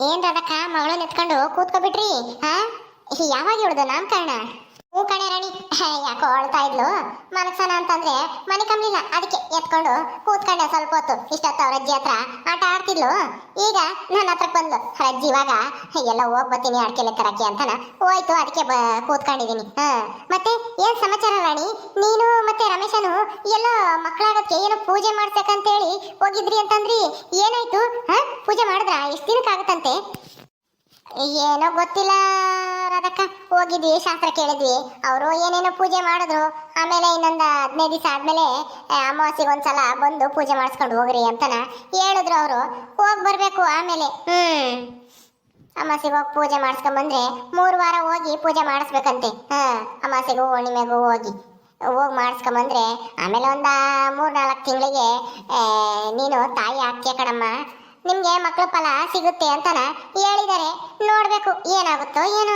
ಏನ್ ರಾಧಕ್ಕ ಮಗಳನ್ನ ಎತ್ಕೊಂಡು ಕೂತ್ಕೊಬಿಟ್ರಿ? ಹಾ, ಯಾವಾಗ ಹೇಳ್ದು ನಾಮಕರಣ? ಹೂ ಕಣೆ ರಾಣಿ, ಯಾಕೋ ಅಳ್ತಾ ಇದ್ಲು. ಮನಸ್ಸನ ಅಂತಂದ್ರೆ ಮನೆ ಕಮ್ಲಿಲ್ಲ, ಅದಕ್ಕೆ ಎತ್ಕೊಂಡು ಕೂತ್ಕೊಂಡೆ ಸ್ವಲ್ಪ ಹೊತ್ತು. ಇಷ್ಟೊತ್ತು ಅವ್ರ ಅಜ್ಜಿ ಹತ್ರ ಆಟ ಆಡ್ತಿದ್ಲು. ಈಗ ನನ್ನ ಹತ್ರಕ್ಕೆ ಬಂದ್ಲು. ಅಜ್ಜಿ ಇವಾಗ ಎಲ್ಲ ಹೋಗ್ ಬರ್ತೀನಿ ಅಡ್ಕೆಲೆ ತರಕ್ಕೆ ಅಂತನ ಹೋಯ್ತು, ಅದಕ್ಕೆ ಕೂತ್ಕೊಂಡಿದೀನಿ. ಮತ್ತೆ ಏನ್ ಸಮಾಚಾರ ರಾಣಿ? ನೀನು ಮತ್ತೆ ರಮೇಶನು ಎಲ್ಲೋ ಮಕ್ಕಳಾಗಕ್ಕೆ ಏನೋ ಪೂಜೆ ಮಾಡ್ಬೇಕಂತೇಳಿ ಹೋಗಿದ್ರಿ ಅಂತಂದ್ರಿ, ಏನಾಯ್ತು? ಪೂಜೆ ಮಾಡಿದ್ರ? ಎಷ್ಟು ದಿನಕ್ಕಾಗುತ್ತಂತೆ? ಏನೋ ಗೊತ್ತಿಲ್ಲ ರಾಧಕ್ಕ, ಹೋಗಿದ್ವಿ, ಶಾಸ್ತ್ರ ಕೇಳಿದ್ವಿ. ಅವರು ಏನೇನೋ ಪೂಜೆ ಮಾಡಿದ್ರು. ಆಮೇಲೆ ಇನ್ನೊಂದು 15 ದಿವಸ ಆದ್ಮೇಲೆ ಅಮಾವಾಸ್ಯೆಗೆ ಒಂದ್ಸಲ ಬಂದು ಪೂಜೆ ಮಾಡಿಸ್ಕೊಂಡು ಹೋಗ್ರಿ ಅಂತನ ಹೇಳಿದ್ರು. ಅವರು ಹೋಗಿ ಬರ್ಬೇಕು. ಆಮೇಲೆ ಅಮಾವಾಸ್ಯೆಗೆ ಹೋಗಿ ಪೂಜೆ ಮಾಡಿಸ್ಕೊಂಡ್ ಬಂದ್ರೆ 3 ವಾರ ಹೋಗಿ ಪೂಜೆ ಮಾಡಿಸ್ಬೇಕಂತೆ. ಅಮಾವಾಸ್ಯೆಗೂ ಹುಣ್ಣಿಮೆಗೂ ಹೋಗಿ ಮಾಡಿಸ್ಕೊಂಬಂದ್ರೆ ಆಮೇಲೆ ಒಂದು 3-4 ತಿಂಗಳಿಗೆ ನೀನು ತಾಯಿ ಆಗ್ತೀಯ ಕಣಮ್ಮ. ನಿಮ್ಗೆ ಮಕ್ಕಳ ಫಲ ಸಿಗುತ್ತೆ ಅಂತನ ಹೇಳಿದ್ದಾರೆ. ನೋಡ್ಬೇಕು ಏನಾಗುತ್ತೋ ಏನೋ.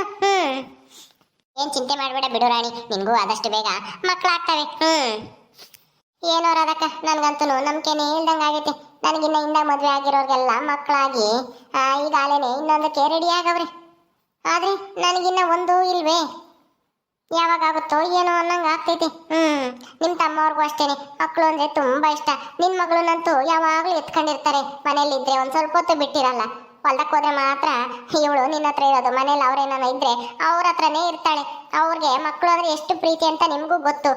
ಏನ್ ಚಿಂತೆ ಮಾಡ್ಬೇಡ ಬಿಡು ರಾಣಿ, ನಿನ್ಗೂ ಆದಷ್ಟು ಬೇಗ ಮಕ್ಕಳಾಗ್ತವೆ. ಏನೋ ರಾಧಕ್ಕ, ನನ್ಗಂತೂ ನಂಬಿಕೆನೇ ಇಲ್ದಂಗಾಗೈತೆ. ನನಗಿನ್ನ ಹಿಂದ ಮದ್ವೆ ಆಗಿರೋರ್ಗೆಲ್ಲ ಮಕ್ಕಳಾಗಿ ಈಗಾಗಲೇ ಇನ್ನೊಂದಕ್ಕೆ ರೆಡಿ ಆಗವ್ರೆ. ಆದ್ರೆ ನನಗಿನ್ನ ಒಂದು ಇಲ್ವೇ. ಯಾವಾಗ ಆಗುತ್ತೋ ಏನೋ ಅನ್ನಂಗೆ ಆಗ್ತೈತಿ. ನಿಮ್ಮ ತಮ್ಮವ್ರಿಗೂ ಅಷ್ಟೇನೆ, ಮಕ್ಕಳು ಅಂದ್ರೆ ತುಂಬಾ ಇಷ್ಟ. ನಿನ್ ಮಗಳನ್ನಂತೂ ಯಾವಾಗ್ಲೂ ಎತ್ಕೊಂಡಿರ್ತಾರೆ. ಮನೇಲಿ ಇದ್ರೆ ಒಂದ್ ಸ್ವಲ್ಪ ಹೊತ್ತು ಬಿಟ್ಟಿರಲ್ಲ. ಹೊಲ್ದಕ್ಕೆ ಹೋದ್ರೆ ಮಾತ್ರ ಇವಳು ನಿನ್ನ ಹತ್ರ ಇರೋದು. ಮನೇಲಿ ಅವ್ರೇನ ಇದ್ರೆ ಅವ್ರ ಹತ್ರನೇ ಇರ್ತಾಳೆ. ಅವ್ರಿಗೆ ಮಕ್ಕಳು ಅಂದ್ರೆ ಎಷ್ಟು ಪ್ರೀತಿ ಅಂತ ನಿಮ್ಗೂ ಗೊತ್ತು.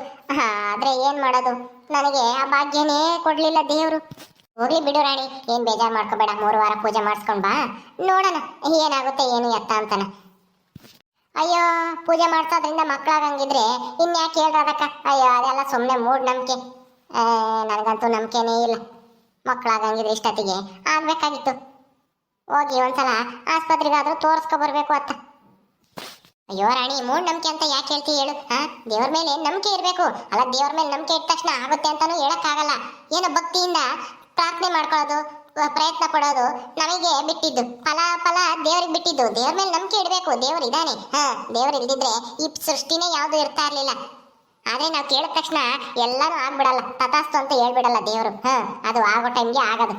ಆದ್ರೆ ಏನ್ ಮಾಡೋದು, ನನಗೆ ಆ ಭಾಗ್ಯನೇ ಕೊಡ್ಲಿಲ್ಲ ದೇವ್ರು. ಹೋಗ್ಲಿ ಬಿಡು ರಾಣಿ, ಏನ್ ಬೇಜಾರ್ ಮಾಡ್ಕೋಬೇಡ. 3 ವಾರ ಪೂಜೆ ಮಾಡಿಸ್ಕೊಂಡ್ ಬಾ, ನೋಡೋಣ ಏನಾಗುತ್ತೆ ಏನು ಎತ್ತ ಅಂತಾನ. ಅಯ್ಯೋ, ಪೂಜೆ ಮಾಡ್ಸೋದ್ರಿಂದ ಮಕ್ಕಳಾಗಂಗಿದ್ರೆ ಇನ್ಯಾಕೆ ಹೇಳ್ದಕ್ಕ? ಅಯ್ಯೋ, ಅದೆಲ್ಲ ಸುಮ್ಮನೆ ಮೂಢನಂಬಿಕೆ. ನನಗಂತೂ ನಂಬಿಕೆನೇ ಇಲ್ಲ. ಮಕ್ಕಳಾಗಂಗಿದ್ರೆ ಇಷ್ಟೊತ್ತಿಗೆ ಆಗ್ಬೇಕಾಗಿತ್ತು. ಹೋಗಿ ಒಂದ್ಸಲ ಆಸ್ಪತ್ರೆಗಾದ್ರೂ ತೋರಿಸ್ಕೊಬರ್ಬೇಕು ಅಂತ. ಅಯ್ಯೋ ರಾಣಿ, ಮೂಢನಂಬಿಕೆ ಅಂತ ಯಾಕೆ ಹೇಳ್ತಿ ಹೇಳು? ದೇವ್ರ ಮೇಲೆ ನಂಬಿಕೆ ಇರಬೇಕು. ಅಲ್ಲ, ದೇವ್ರ ಮೇಲೆ ನಂಬಿಕೆ ಇಟ್ಟ ತಕ್ಷಣ ಆಗುತ್ತೆ ಅಂತಾನು ಹೇಳಕ್ಕಾಗಲ್ಲ. ಏನೋ ಭಕ್ತಿಯಿಂದ ಪ್ರಾರ್ಥನೆ ಮಾಡ್ಕೊಳ್ಳೋದು, ಪ್ರಯತ್ನ ಪಡೋದು ನಮಗೆ ಬಿಟ್ಟಿದ್ದು. ಫಲ ದೇವ್ರಿಗೆ ಬಿಟ್ಟಿದ್ದು. ದೇವ್ರ ಮೇಲೆ ನಂಬಿಕೆ ಇಡಬೇಕು. ದೇವ್ರು ಇದ್ದಾನೆ. ದೇವ್ರು ಇಲ್ದಿದ್ರೆ ಈ ಸೃಷ್ಟಿನೇ ಯಾವ್ದು ಇರ್ತಾ ಇರ್ಲಿಲ್ಲ. ಆದ್ರೆ ನಾವು ಕೇಳಿದ ತಕ್ಷಣ ಎಲ್ಲಾನು ಆಗ್ಬಿಡಲ್ಲ, ತಥಾಸ್ತು ಅಂತ ಹೇಳ್ಬಿಡಲ್ಲ ದೇವ್ರು. ಅದು ಆಗೋ ಟೈಮ್ಗೆ ಆಗದು.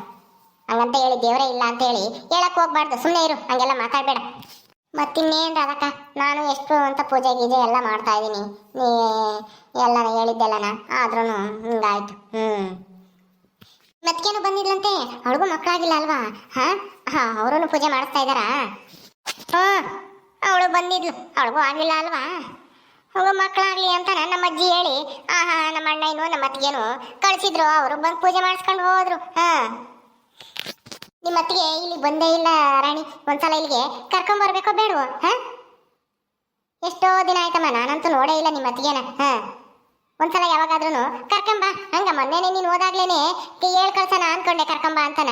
ಹಂಗಂತ ಹೇಳಿ ದೇವರೇ ಇಲ್ಲ ಅಂತ ಹೇಳಿ ಹೇಳಕ್ ಹೋಗ್ಬಾರ್ದು. ಸುಮ್ಮನೆ ಇರು, ಹಂಗೆಲ್ಲ ಮಾತಾಡ್ಬೇಡ. ಮತ್ತಿನ್ನೇನ್ ರಾಧಕ್ಕ, ನಾನು ಎಷ್ಟು ಅಂತ ಪೂಜೆ ಗೀಜೆ ಎಲ್ಲ ಮಾಡ್ತಾ ಇದ್ದೀನಿ. ನೀ ಎಲ್ಲ ಹೇಳಿದ್ದೆಲ್ಲನ, ಆದ್ರೂ ಹಿಂಗಾಯ್ತು. ಮತ್ಕೇನು ಬಂದಿದ್ಲಂತೆ, ಅವಳಿಗೂ ಮಕ್ಕಳಾಗಿಲ್ಲ ಅಲ್ವಾ? ಅವರೂ ಪೂಜೆ ಮಾಡಿಸ್ತಾ ಇದ್ದಾರಾ? ಅವಳು ಬಂದಿದ್ಲು, ಅವಳಿಗೂ ಆಗಿಲ್ಲ ಅಲ್ವಾ? ಅವಳು ಮಕ್ಕಳಾಗ್ಲಿ ಅಂತ ನಮ್ಮ ಅಜ್ಜಿ ಹೇಳಿ ನಮ್ಮ ಅಣ್ಣಯ್ಯನು ನಮ್ಮ ಅತ್ತಿಗೆನು ಕಳಿಸಿದ್ರು. ಅವರು ಬಂದು ಪೂಜೆ ಮಾಡಿಸ್ಕೊಂಡು ಹೋದ್ರು. ನಿಮ್ಮ ಅತ್ತಿಗೆ ಇಲ್ಲಿ ಬಂದೇ ಇಲ್ಲ ರಾಣಿ. ಒಂದ್ಸಲ ಇಲ್ಲಿಗೆ ಕರ್ಕೊಂಬರ್ಬೇಕೋ ಬೇಡವೋ? ಎಷ್ಟೋ ದಿನ ಆಯ್ತಮ್ಮ, ನಾನಂತೂ ನೋಡೇ ಇಲ್ಲ ನಿಮ್ಮ ಅತ್ತಿಗೆನ. ಒಂದ್ಸಲ ಯಾವಾಗಾದ್ರೂ ಕರ್ಕೊಂಬ. ಹಂಗ ಮೊನ್ನೆನೆ ನೀನು ಹೋದಾಗ್ಲೇನೆ ಹೇಳ್ ಕಳ್ಸೋಣ ಅನ್ಕೊಂಡೆ ಕರ್ಕೊಂಬ ಅಂತನ.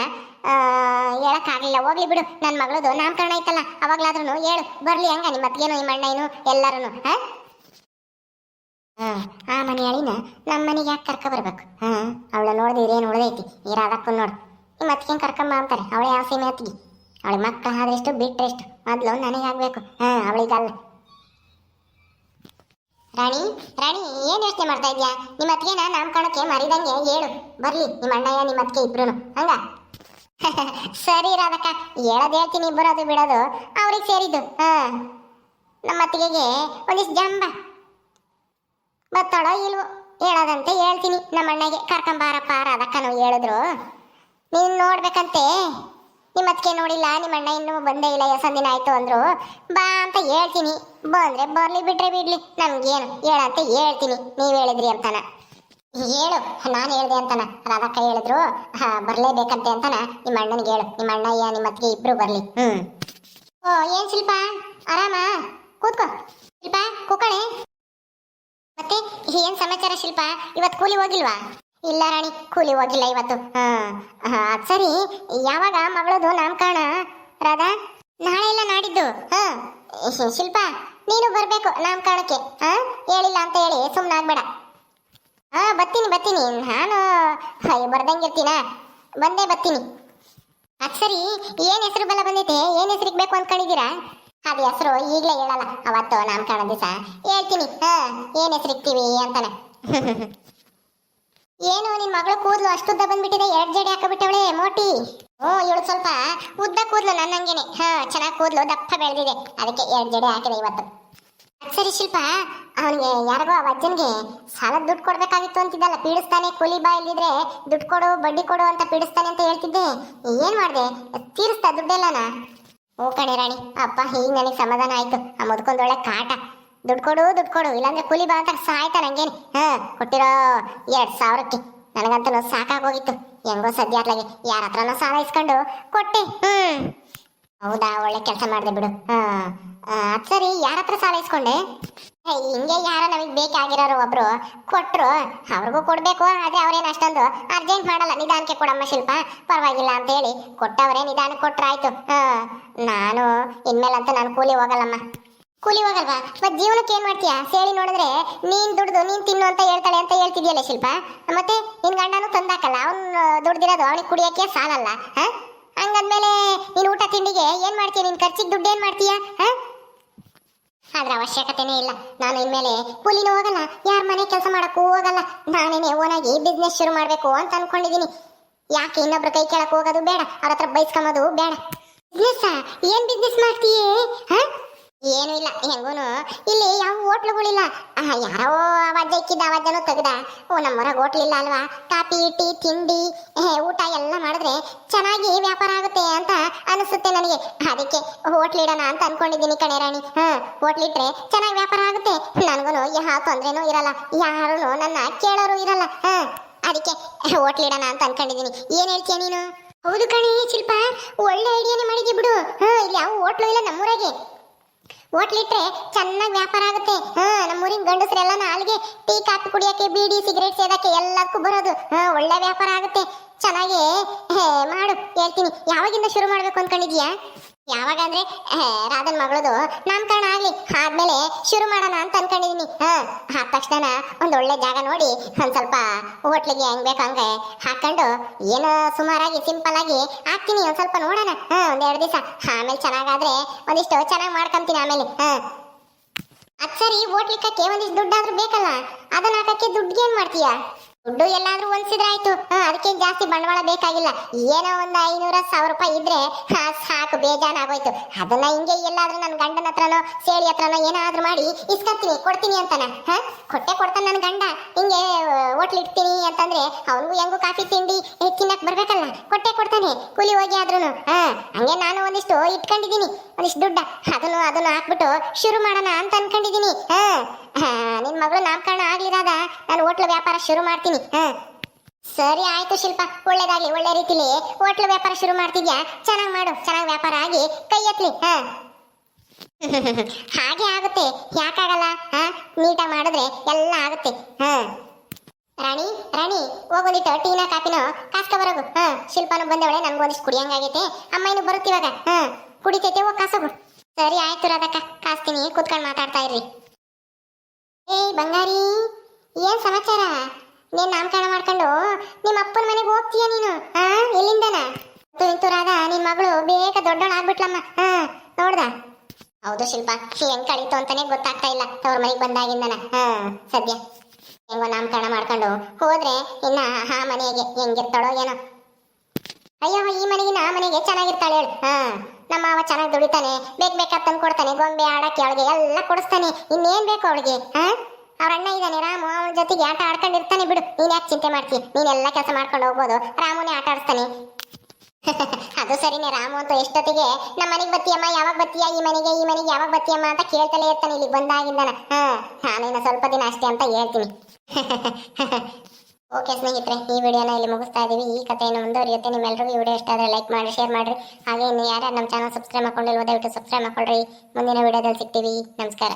ಹೇಳಕ್ಕಾಗ್ಲಿಲ್ಲ. ಹೋಗ್ಲಿ ಬಿಡು, ನನ್ನ ಮಗಳದು ನಾಮಕರಣ ಐತಲ್ಲ, ಅವಾಗ್ಲಾದ್ರೂ ಹೇಳು ಬರ್ಲಿ. ಹಂಗ ನಿಮ್ಮ ಅತ್ತಿಗೆನು ನಿಮ್ಮ ಅಣ್ಣಯ್ಯನು ಎಲ್ಲರೂ. ಆ ಮನೆ ಅಳಿನ ನಮ್ಮ ಮನೆಗೆ ಯಾಕೆ ಕರ್ಕೊ ಬರ್ಬೇಕು? ಅವಳು ನೋಡಿದ್ರೆ ಏನು ಉಳ್ದೈತಿ? ಈ ರಾಧಕ್ಕೂ ನೋಡು, ನಿಮ್ಮ ಅತ್ತಿಗೆ ಕರ್ಕೊಂಬ ಅಂತಾರೆ. ಅವಳೆ ಯಾವ ಸೀಮೆ ಅತ್ತಿಗೆ? ಅವಳಿಗೆ ಮಕ್ಕಳು ಆದ್ರೆಷ್ಟು ಬಿಟ್ರೆಷ್ಟು? ಮೊದ್ಲು ನನಗಾಗ್ಬೇಕು, ಅವಳಿಗಲ್ಲ. ರಾಣಿ ರಾಣಿ, ಏನ್ ಯೋಚನೆ ಮಾಡ್ತಾ ಇದ್ಯಾ? ನಿಮ್ಮ ಅತ್ತಿಗೆನ ನಾಮಕರಣಕ್ಕೆ ಮರಿದಂಗೆ ಹೇಳು ಬರ್ಲಿ, ನಿಮ್ಮ ಅಣ್ಣಯ್ಯ ನಿಮ್ಮ ಅತ್ತಿಗೆ ಇಬ್ರು. ಹಂಗ ಸರಿ ರಾಧಕ್ಕ, ಹೇಳೋದು ಹೇಳ್ತೀನಿ, ಬರೋದು ಬಿಡೋದು ಅವ್ರಿಗೆ ಸೇರಿದ್ದು. ನಮ್ಮ ಅತ್ತಿಗೆಗೆ ಒಂದಿಷ್ಟು ಜಂಬ ಬತ್ತಾಳೋ ಇಲ್ವೋ ಹೇಳೋದಂತೆ ಹೇಳ್ತೀನಿ. ನಮ್ಮ ಅಣ್ಣಗೆ ಕರ್ಕೊಂಬಾರಪ್ಪ ರಾಧಕ್ಕನು ಹೇಳಿದ್ರು. ನೀನು ನೋಡ್ಬೇಕಂತೆ. ನಿಮ್ಮ ಅತ್ತಿಗೆ ನೋಡಿಲ್ಲ, ನಿಮ್ಮ ಅಣ್ಣ ಇನ್ನೂ ಬಂದೇ ಇಲ್ಲ, ಎಷ್ಟೊಂದು ದಿನ ಆಯ್ತು ಅಂದ್ರು. ಬಾ ಅಂತ ಹೇಳ್ತೀನಿ. ಬಂದ್ರೆ ಬರ್ಲಿ, ಬಿಟ್ರೆ ಬಿಡ್ಲಿ, ನಮ್ಗೇನು ಹೇಳಂತ ಹೇಳ್ತೀನಿ. ನೀವ್ ಹೇಳಿದ್ರಿ ಅಂತಾನ ಹೇಳು, ನಾನು ಹೇಳ್ದೆ ಅಂತಾನ. ರಾಧಕ್ಕ ಹೇಳಿದ್ರು ಬರ್ಲೇಬೇಕಂತೆ ಅಂತಾನ. ನಿಮ್ಮ ಅಣ್ಣನಿಗೆ ಹೇಳು, ನಿಮ್ಮ ಅಣ್ಣಯ್ಯ ನಿಮ್ಮ ಅತ್ತಿಗೆ ಇಬ್ರು ಬರ್ಲಿ. ಓ, ಏನ್ ಶಿಲ್ಪ, ಆರಾಮ? ಕೂತ್ಕೋ ಶಿಲ್ಪ, ಕೂಕಣೆ. ಮತ್ತೆ ಏನ್ ಸಮಾಚಾರ ಶಿಲ್ಪ? ಇವತ್ತು ಕೂಲಿ ಹೋಗಿಲ್ವಾ? ಇಲ್ಲ ರಾಣಿ, ಕೂಲಿ ಹೋಗಿಲ್ಲ ಇವತ್ತು. ಸರಿ, ಯಾವಾಗ ಮಗಳದು ನಾಮಕರಣ ರಾಧಾ? ನಾಳೆ ಇಲ್ಲ ನಾಡಿದ್ದು. ಶಿಲ್ಪ, ನೀನು ಬರ್ಬೇಕು ನಾಮಕರಣಕ್ಕೆ. ಹೇಳಿಲ್ಲ ಅಂತ ಹೇಳಿ ಸುಮ್ಮನಾಗ್ಬೇಡ. ಬರ್ತೀನಿ. ನಾನು ಬರ್ದಂಗಿರ್ತೀನ, ಬಂದೇ ಬರ್ತೀನಿ. ಸರಿ, ಏನ್ ಹೆಸರು ಬಲ ಬಂದೈತೆ? ಏನ್ ಹೆಸರಿಗೆ ಬೇಕು ಅನ್ಕೊಂಡಿದ್ದೀರಾ? ಅದು ಹೆಸರು ಈಗಲೇ ಹೇಳಲ್ಲ, ಅವತ್ತು ನಾಮಕರಣ ದಿವಸ ಹೇಳ್ತೀನಿ. ಏನ್ ಹೆಸರು ಇಕ್ತೀವಿ ಅಂತಾನೆ. ಏನು ನಿನ್ ಮಗಳು ಕೂದ್ಲು ಅಷ್ಟುದ್ದ ಬಂದ್ಬಿಟ್ಟಿದೆ, 2 ಜಡೆ ಹಾಕಬಿಟ್ಟವಳೆ ಮೋಟಿ. ಇವಳು ಸ್ವಲ್ಪ ಉದ್ದ ಕೂದ್ಲು ನನ್ನಂಗೆನೆ. ಚೆನ್ನಾಗಿ ಕೂದ್ಲು ದಪ್ಪ ಬೆಳೆದಿದೆ, ಅದಕ್ಕೆ 2 ಜಡೆ ಹಾಕಿದೆ ಇವತ್ತು. ಸರಿ ಶಿಲ್ಪ, ಅವನಿಗೆ ಯಾರಿಗೋ ಆ ಅಜ್ಜನ್ಗೆ ಸಾಲದ ದುಡ್ಡು ಕೊಡ್ಬೇಕಾಗಿತ್ತು ಅಂತಿದ್ದಲ್ಲ, ಪೀಡಿಸ್ತಾನೆ, ಕೂಲಿ ಬಾ ಇಲ್ಲಿದ್ರೆ ದುಡ್ಡು ಕೊಡು ಬಡ್ಡಿ ಕೊಡು ಅಂತ ಪೀಡಿಸ್ತಾನೆ ಅಂತ ಹೇಳ್ತಿದ್ದೆ. ಏನ್ ಮಾಡ್ದೆ, ತೀರಿಸ್ತಾ ದುಡ್ಡೆಲ್ಲನ? ಓ ಕಣೆ ರಾಣಿ, ಅಪ್ಪ ಈಗ ನನಗೆ ಸಮಾಧಾನ ಆಯ್ತು. ಆ ಮುದ್ಕೊಂದೊಳ್ಳೆ ಕಾಟ, ದುಡ್ಡು ಕೊಡು ಇಲ್ಲಾಂದ್ರೆ ಕೂಲಿ ಬಾ ಅಂತ ಸಾಯ್ತಾ ನಂಗೇನೆ. ಕೊಟ್ಟಿರೋ 2,000ಕ್ಕೆ ನನಗಂತೂ ಸಾಕಾಗೋಗಿತ್ತು. ಹೆಂಗೋ ಸದ್ಯ ಅತ್ಲಾಗೆ ಯಾರ ಹತ್ರನೋ ಸಾಲ ಇಸ್ಕೊಂಡು ಕೊಟ್ಟೆ. ಹೌದಾ, ಒಳ್ಳೆ ಕೆಲಸ ಮಾಡಿದೆ ಬಿಡು. ಸರಿ, ಯಾರ ಹತ್ರ ಸಾಲ ಇಸ್ಕೊಂಡೆ? ಹಿಂಗೆ ಯಾರೋ ನಮಗೆ ಬೇಕಾಗಿರೋರು ಒಬ್ರು ಕೊಟ್ರು, ಅವ್ರಿಗೂ ಕೊಡ್ಬೇಕು. ಅದೇ ಅವ್ರೇನು ಅಷ್ಟೊಂದು ಅರ್ಜೆಂಟ್ ಮಾಡಲ್ಲ, ನಿಧಾನಕ್ಕೆ ಕೊಡಮ್ಮ ಶಿಲ್ಪ ಪರವಾಗಿಲ್ಲ ಅಂತ ಹೇಳಿ ಕೊಟ್ಟವ್ರೆ. ನಿಧಾನಕ್ಕೆ ಕೊಟ್ರಾಯ್ತು. ನಾನು ಇನ್ಮೇಲಂತೂ ನಾನು ಕೂಲಿ ಹೋಗಲ್ಲಮ್ಮ. ಕೂಲಿ ಹೋಗಲ್ವಾ? ಮತ್ ಜೀವನಕ್ಕೆ ಏನ್ ಮಾಡ್ತೀಯಾ? ಸೇರಿ ನೋಡಿದ್ರೆ ನೀನ್ ದುಡ್ದು ನೀನ್ ತಿನ್ನು ಅಂತ ಹೇಳ್ತಾಳೆ ಅಂತ ಹೇಳ್ತಿದ್ಯಲ್ಲ ಶಿಲ್ಪ. ಮತ್ತೆ ನಿನ್ ಗಂಡನು ತಂದಾಕಲ್ಲ, ಅವ್ನು ದುಡ್ದಿರೋದು ಅವನಿಗೆ ಕುಡಿಯಕ್ಕೆ ಸಾಲಲ್ಲ. ಹಂಗಂದ್ಮೇಲೆ ನೀನ್ ಊಟ ತಿಂಡಿಗೆ ಏನ್ ಮಾಡ್ತೀಯ? ನಿನ್ ಖರ್ಚಿಗೆ ದುಡ್ಡು ಏನ್ ಮಾಡ್ತೀಯ? ಅದ್ರ ಅವಶ್ಯಕತೆನೇ ಇಲ್ಲ. ನಾನು ಇನ್ಮೇಲೆ ಕೂಲಿನೂ ಹೋಗಲ್ಲ, ಯಾರ ಮನೆ ಕೆಲಸ ಮಾಡಕ್ಕೂ ಹೋಗಲ್ಲ. ನಾನೇನೆ ಓನಾಗಿ ಬಿಸ್ನೆಸ್ ಶುರು ಮಾಡ್ಬೇಕು ಅಂತ ಅನ್ಕೊಂಡಿದೀನಿ. ಯಾಕೆ ಇನ್ನೊಬ್ರು ಕೈ ಕೇಳಕ್ ಹೋಗೋದು ಬೇಡ, ಅವ್ರ ಹತ್ರ ಬೈಸ್ಕೊಂಬೋದು ಬೇಡ. ಬಿಸ್ನೆಸ್? ಏನ್ ಬಿಸ್ನೆಸ್ ಮಾಡ್ತೀಯೇ? ಏನು ಇಲ್ಲ, ಹೆಂಗೂನು ಇಲ್ಲಿ ಯಾವ ಹೋಟ್ಲುಗಳಿಲ್ಲ. ಯಾರೋ ಅವಾಜ ಇಕ್ಕಿದ್ದ, ಅವಾಜನೂ ತೆಗ್ದ. ನಮ್ಮೂರಾಗ ಹೋಟ್ಲಿಲ್ಲ ಅಲ್ವಾ, ಕಾಫಿ ಟೀ ತಿಂಡಿ ಊಟ ಎಲ್ಲ ಮಾಡಿದ್ರೆ ಚೆನ್ನಾಗಿ ವ್ಯಾಪಾರ ಆಗುತ್ತೆ ಅಂತ ಅನಿಸುತ್ತೆ ನನಗೆ. ಅದಕ್ಕೆ ಹೋಟ್ಲಿಡೋಣ ಅಂತ ಅನ್ಕೊಂಡಿದ್ದೀನಿ ಕಣೆ ರಾಣಿ. ಹೋಟ್ಲಿಟ್ರೆ ಚೆನ್ನಾಗಿ ವ್ಯಾಪಾರ ಆಗುತ್ತೆ, ನನಗೂ ಯಾವ ತೊಂದ್ರೆನೂ ಇರಲ್ಲ, ಯಾರು ನನ್ನ ಕೇಳೋರು ಇರಲ್ಲ. ಅದಕ್ಕೆ ಹೋಟ್ಲಿಡೋಣ ಅಂತ ಅನ್ಕೊಂಡಿದ್ದೀನಿ. ಏನ್ ಹೇಳ್ತೀಯ ನೀನು? ಹೌದು ಕಣೆ ಶಿಲ್ಪ, ಒಳ್ಳೆ ಐಡಿಯಾನೇ ಮಾಡಿದ್ವಿ ಬಿಡು. ಇಲ್ಲಿ ಯಾವ ಹೋಟ್ಲು ಇಲ್ಲ ನಮ್ಮೂರಾಗೆ. ಹೋಟ್ಲಿಟ್ರೆ ಚೆನ್ನಾಗಿ ವ್ಯಾಪಾರ ಆಗುತ್ತೆ. ನಮ್ಮೂರಿನ ಗಂಡಸರೆಲ್ಲ ನಾಲ್ಗೆ ಟೀ ಕಾಫಿ ಕುಡಿಯಕ್ಕೆ, ಬೀಡಿ ಸಿಗರೇಟ್ ಸೇದಕ್ಕೆ ಎಲ್ಲದಕ್ಕೂ ಬರೋದು. ಒಳ್ಳೆ ವ್ಯಾಪಾರ ಆಗುತ್ತೆ, ಚೆನ್ನಾಗಿ ಮಾಡು. ಹೇಳ್ತೀನಿ. ಯಾವಾಗಿಂದ ಶುರು ಮಾಡ್ಬೇಕು ಅನ್ಕೊಂಡಿದ್ಯಾ? ಯಾವಾಗ ಅಂದ್ರೆ ರಾಧನ್ ಮಗಳದು ನಾಮಕರಣ ಆಗ್ಲಿ ಆದ್ಮೇಲೆ ಶುರು ಮಾಡೋಣ ಅಂತ ಅನ್ಕೊಂಡಿದೀನಿ. ಆದ ತಕ್ಷಣ ಒಂದ್ ಒಳ್ಳೆ ಜಾಗ ನೋಡಿ ಒಂದ್ ಸ್ವಲ್ಪ ಹೋಟ್ಲಿಗೆ ಹೆಂಗ್ ಬೇಕು ಹಂಗೆ ಹಾಕೊಂಡು ಏನೋ ಸುಮಾರಾಗಿ ಸಿಂಪಲ್ ಆಗಿ ಹಾಕ್ತೀನಿ. ಒಂದ್ ಸ್ವಲ್ಪ ನೋಡೋಣ, 1-2 ದಿವಸ. ಆಮೇಲೆ ಚೆನ್ನಾಗಾದ್ರೆ ಒಂದಿಷ್ಟು ಚೆನ್ನಾಗಿ ಮಾಡ್ಕೊಂತೀನಿ ಆಮೇಲೆ. ಅದ್ ಸರಿ, ಹೋಟ್ಲಿಕ್ಕಕ್ಕೆ ಒಂದಿಷ್ಟು ದುಡ್ಡಾದ್ರೂ ಬೇಕಲ್ಲ, ಅದನ್ನ ಹಾಕಕ್ಕೆ ದುಡ್ಡಿಗೆ ಏನ್ ಮಾಡ್ತೀಯಾ? ದುಡ್ಡು ಎಲ್ಲಾದ್ರೂ ಹೊಂದಿಸಿದ್ರಾಯ್ತು, ಅದಕ್ಕೆ ಜಾಸ್ತಿ ಬಂಡವಾಳ ಬೇಕಾಗಿಲ್ಲ. ಏನೋ ಒಂದು 500-1000 ರೂಪಾಯಿ ಇದ್ರೆ ಸಾಕು, ಬೇಜಾನಾಗೋಯ್ತು. ಅದನ್ನ ಹಿಂಗೆ ಎಲ್ಲಾದ್ರೂ ನನ್ನ ಗಂಡನ ಹತ್ರನೋ ಸೇಳಿ ಹತ್ರನೋ ಏನಾದ್ರೂ ಮಾಡಿ ಇಸ್ಕೊತೀನಿ, ಕೊಡ್ತೀನಿ ಅಂತಾನ. ಕೊಟ್ಟೆ ಕೊಡ್ತಾನೆ ನನ್ನ ಗಂಡ. ಹಿಂಗೆ ಹೋಟ್ಲ್ ಇಡ್ತೀನಿ ಅಂತಂದ್ರೆ ಅವನಿಗೂ ಹೆಂಗೂ ಕಾಫಿ ತಿಂಡಿ ತಿನ್ನಕ್ ಬರ್ಬೇಕಲ್ಲ, ಕೊಟ್ಟೆ ಕೊಡ್ತಾನೆ ಕೂಲಿ ಹೋಗಿ ಆದ್ರೂನು. ಹಂಗೆ ನಾನು ಒಂದಿಷ್ಟು ಇಟ್ಕೊಂಡಿದೀನಿ, ಒಂದಿಷ್ಟು ದುಡ್ಡ. ಅದನ್ನು ಹಾಕ್ಬಿಟ್ಟು ಶುರು ಮಾಡೋಣ ಅಂತ ಅನ್ಕೊಂಡಿದೀನಿ. ನಿನ್ ಮಗಳು ನಾಮಕರಣ ಆಗ್ಲಿರಾದ ನಾನು ಹೋಟ್ಲು ವ್ಯಾಪಾರ ಶುರು ಮಾಡ್ತೀನಿ. ಸರಿ ಆಯ್ತು ಶಿಲ್ಪ, ಒಳ್ಳೇದಾಗ್ಲಿ. ಒಳ್ಳೆ ರೀತಿಲಿ ಹೋಟ್ಲು ವ್ಯಾಪಾರ ಶುರು ಮಾಡ್ತಿದ್ಯಾ, ಚೆನ್ನಾಗಿ ಮಾಡು. ಚೆನ್ನಾಗಿ ವ್ಯಾಪಾರ ಆಗಿ ಕೈ ಎತ್ಲಿ. ಹಾಗೆ ಆಗುತ್ತೆ, ಯಾಕಾಗಲ್ಲ? ನೀಟಾಗಿ ಮಾಡಿದ್ರೆ ಎಲ್ಲ ಆಗುತ್ತೆ. ರಾಣಿ ಹೋಗೊಂದಿಟ್ಟು ಟೀನ ಕಾಪಿನೋ ಕಾಸ್ಕ ಬರೋಗು. ಶಿಲ್ಪನು ಬಂದವಳೆ, ನನ್ಗೊಂದಿಷ್ಟು ಕುಡಿಯಂಗಾಗೈತೆ. ಅಮ್ಮನೂ ಬರುತ್ತೀವಾಗ. ಕುಡಿತೈತೆ, ಹೋಗಿ ಕಾಸೋಗು. ಸರಿ ಆಯ್ತು ರಾಧಕ್ಕ, ಕಾಸ್ತೀನಿ, ಕೂತ್ಕೊಂಡು ಮಾತಾಡ್ತಾ ಇರ್ರಿ. ಏಯ್ ಬಂಗಾರಿ, ಏನ್ ಸಮಾಚಾರ? ನೀನ್ ನಾಮಕರಣ ಮಾಡ್ಕೊಂಡು ನಿಮ್ಮ ಅಪ್ಪನ ಮನೆಗೆ ಹೋಗ್ತೀಯ ನೀನು? ಎಲ್ಲಿಂದನ? ಇಂತು ರಾಧಾ, ನಿನ್ ಮಗಳು ಬೇಗ ದೊಡ್ಡವಳು ಆಗ್ಬಿಟ್ಲಮ್ಮ. ನೋಡ್ದ? ಹೌದು ಶಿಲ್ಪ, ಹೆಂಗ್ ಕಳೀತು ಅಂತಾನೆ ಗೊತ್ತಾಗ್ತಾ ಇಲ್ಲ ತವ್ರ ಮನೆಗೆ ಬಂದಾಗಿಂದನ. ಸದ್ಯ ಹೆಂಗೋ ನಾಮಕರಣ ಮಾಡ್ಕೊಂಡು ಹೋದ್ರೆ ಇನ್ನ ಆ ಮನೆಗೆ ಹೆಂಗಿರ್ತಾಳೋ ಏನೋ. ಅಯ್ಯೋ, ಈ ಮನೆಗಿನ ಆ ಮನೆಗೆ ಚೆನ್ನಾಗಿರ್ತಾಳೆ ಹೇಳು. ನಮ್ಮ ಮಾವ ಚೆನ್ನಾಗಿ ದುಡಿತಾನೆ, ಬೇಕಾದ್ ತಂದು ಕೊಡ್ತಾನೆ, ಗೊಂಬೆ ಆಡಕ್ಕೆ ಅವಳಿಗೆ ಎಲ್ಲ ಕೊಡಿಸ್ತಾನೆ. ಇನ್ನೇನ್ ಬೇಕು ಅವಳಿಗೆ? ಅವ್ರ ಅಣ್ಣ ಇದ್ದಾನೆ ರಾಮು, ಅವನ ಜೊತೆಗೆ ಆಟ ಆಡ್ಕೊಂಡಿರ್ತಾನೆ ಬಿಡು. ನೀನ್ ಯಾಕೆ ಚಿಂತೆ ಮಾಡ್ತೀಯ? ನೀನೆಲ್ಲ ಕೆಲಸ ಮಾಡ್ಕೊಂಡು ಹೋಗ್ಬೋದು, ರಾಮುನೇ ಆಟ ಆಡಿಸ್ತಾನೆ. ಅದು ಸರಿನೇ, ರಾಮು ಅಂತೂ ಎಷ್ಟೊತ್ತಿಗೆ ನಮ್ಮ ಮನೆಗೆ ಬತ್ತೀಯಮ್ಮ, ಯಾವಾಗ ಬತ್ತೀಯ ಈ ಮನೆಗೆ ಯಾವಾಗ ಬತ್ತೀಯಮ್ಮ ಅಂತ ಕೇಳ್ತಲೇ ಇರ್ತಾನೆ ಇಲ್ಲಿ ಬಂದಾಗಿಂದನ. ನಾನಿನ್ನ ಸ್ವಲ್ಪ ದಿನ ಅಷ್ಟೇ ಅಂತ ಹೇಳ್ತೀನಿ. ಓಕೆ ಸ್ನೇಹಿತರೆ, ಈ ವಿಡಿಯೋನ ಇಲ್ಲಿ ಮುಗಿಸ್ತಾ ಇದೀವಿ. ಈ ಕಥೆಯನ್ನು ಮುಂದುವರಿಯುತ್ತೆ. ನಿಮ್ಮೆಲ್ಲರಿಗೂ ಈ ವಿಡಿಯೋ ಇಷ್ಟ ಆದರೆ ಲೈಕ್ ಮಾಡಿ, ಶೇರ್ ಮಾಡಿರಿ. ಹಾಗೆ ಇನ್ನು ಯಾರ್ಯಾರು ನಮ್ಮ ಚಾನಲ್ ಸಬ್ಸ್ಕ್ರೈಬ್ ಮಾಡ್ಕೊಂಡಿಲ್ವೋ ದಯವಿಟ್ಟು ಸಬ್ಸ್ಕ್ರೈಬ್ ಮಾಡ್ಕೊಳ್ರಿ. ಮುಂದಿನ ವಿಡಿಯೋದಲ್ಲಿ ಸಿಗ್ತೀವಿ. ನಮಸ್ಕಾರ.